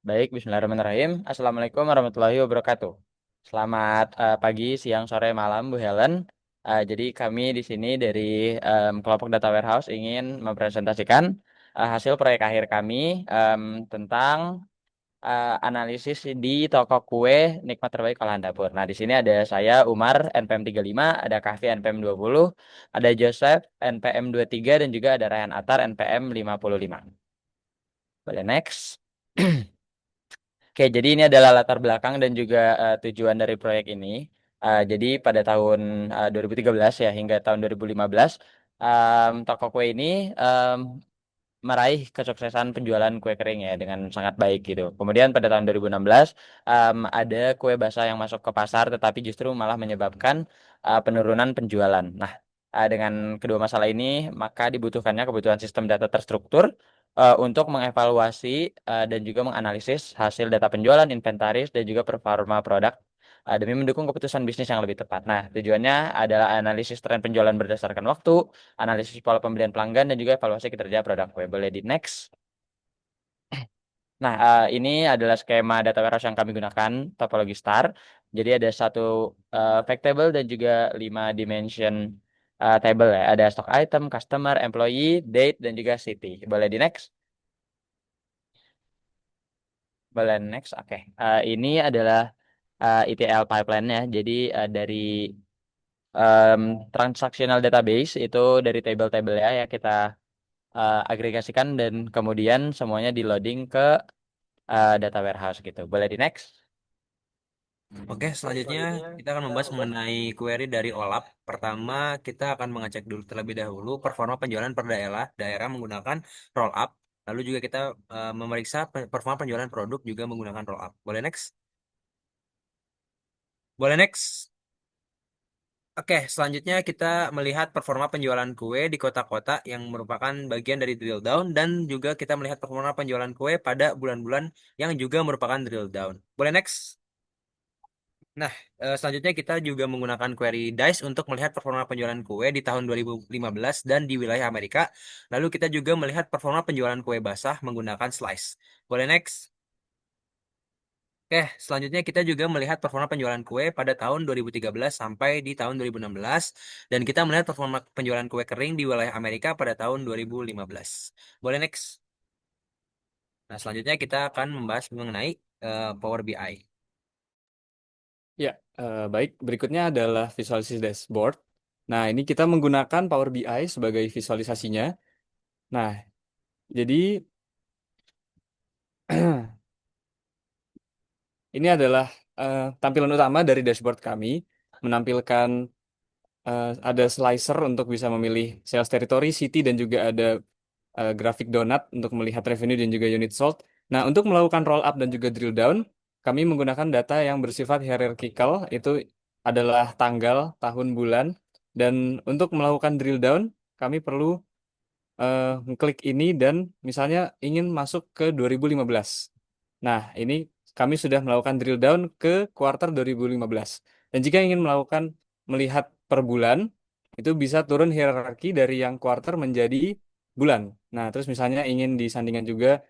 Baik, Bismillahirrahmanirrahim. Assalamualaikum warahmatullahi wabarakatuh. Selamat pagi, siang, sore, malam, Bu Helen. Jadi kami di sini dari kelompok Data Warehouse ingin mempresentasikan hasil proyek akhir kami tentang analisis di toko kue nikmat terbaik olahan dapur. Nah, di sini ada saya Umar NPM 35, ada Kahfi NPM 20, ada Joseph NPM 23 dan juga ada Rayhan Atar NPM 55. Boleh next. Oke, jadi ini adalah latar belakang dan juga tujuan dari proyek ini. Jadi pada tahun 2013 ya hingga tahun 2015, toko kue ini meraih kesuksesan penjualan kue kering ya dengan sangat baik gitu. Kemudian pada tahun 2016 ada kue basah yang masuk ke pasar tetapi justru malah menyebabkan penurunan penjualan. Nah, dengan kedua masalah ini maka dibutuhkannya kebutuhan sistem data terstruktur untuk mengevaluasi dan juga menganalisis hasil data penjualan, inventaris dan juga performa produk demi mendukung keputusan bisnis yang lebih tepat. Nah, tujuannya adalah analisis tren penjualan berdasarkan waktu, analisis pola pembelian pelanggan, dan juga evaluasi kinerja produk web. Boleh di next. Nah, ini adalah skema data warehouse yang kami gunakan, topologi star. Jadi ada satu fact table dan juga 5 dimension table ya. Ada stock item, customer, employee, date, dan juga city. Boleh di next. Boleh next. Oke. Ini adalah ETL pipeline-nya. Jadi dari transactional database itu dari table-table ya kita agregasikan dan kemudian semuanya di loading ke data warehouse gitu. Boleh di next? Oke, selanjutnya kita akan membahas mengenai query dari OLAP. Pertama, kita akan mengecek dulu terlebih dahulu performa penjualan per daerah menggunakan roll up. Lalu juga kita memeriksa performa penjualan produk juga menggunakan roll up. Boleh next? Boleh next? Oke, selanjutnya kita melihat performa penjualan kue di kota-kota yang merupakan bagian dari drill down dan juga kita melihat performa penjualan kue pada bulan-bulan yang juga merupakan drill down. Boleh next? Nah, selanjutnya kita juga menggunakan query DICE untuk melihat performa penjualan kue di tahun 2015 dan di wilayah Amerika. Lalu kita juga melihat performa penjualan kue basah menggunakan Slice. Boleh next? Oke, selanjutnya kita juga melihat performa penjualan kue pada tahun 2013 sampai di tahun 2016 dan kita melihat performa penjualan kue kering di wilayah Amerika pada tahun 2015. Boleh next? Nah, selanjutnya kita akan membahas mengenai Power BI. Ya, baik. Berikutnya adalah visualisasi dashboard. Nah, ini kita menggunakan Power BI sebagai visualisasinya. Nah, jadi ini adalah tampilan utama dari dashboard kami, menampilkan ada slicer untuk bisa memilih sales territory, city, dan juga ada grafik donut untuk melihat revenue dan juga unit sold. Nah, untuk melakukan roll up dan juga drill down, kami menggunakan data yang bersifat hierarchical, itu adalah tanggal, tahun, bulan, dan untuk melakukan drill down, kami perlu ngeklik ini dan misalnya ingin masuk ke 2015. Nah, ini kami sudah melakukan drill down ke kuartal 2015. Dan jika ingin melihat per bulan, itu bisa turun hierarki dari yang kuartal menjadi bulan. Nah, terus misalnya ingin disandingkan juga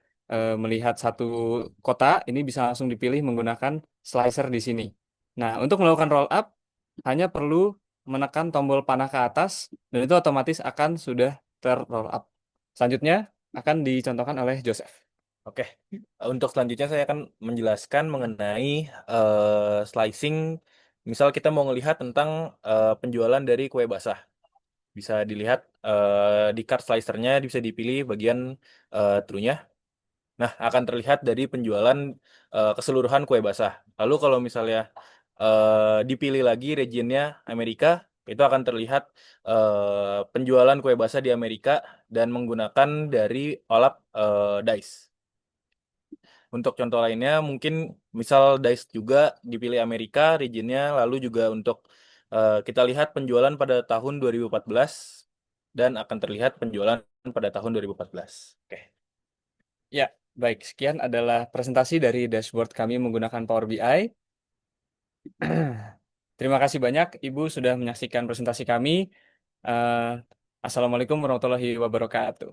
melihat satu kota, ini bisa langsung dipilih menggunakan slicer di sini. Nah, untuk melakukan roll up, hanya perlu menekan tombol panah ke atas, dan itu otomatis akan sudah ter-roll up. Selanjutnya akan dicontohkan oleh Joseph. Oke, untuk selanjutnya saya akan menjelaskan mengenai slicing. Misal kita mau melihat tentang penjualan dari kue basah. Bisa dilihat di card slicernya bisa dipilih bagian true-nya. Nah, akan terlihat dari penjualan keseluruhan kue basah. Lalu kalau misalnya dipilih lagi regionnya Amerika, itu akan terlihat penjualan kue basah di Amerika dan menggunakan dari OLAP DICE. Untuk contoh lainnya mungkin misal DICE juga dipilih Amerika regionnya, lalu juga untuk kita lihat penjualan pada tahun 2014 dan akan terlihat penjualan pada tahun 2014. Oke. Ya, baik. Sekian adalah presentasi dari dashboard kami menggunakan Power BI. Terima kasih banyak Ibu sudah menyaksikan presentasi kami. Eh, Assalamualaikum warahmatullahi wabarakatuh.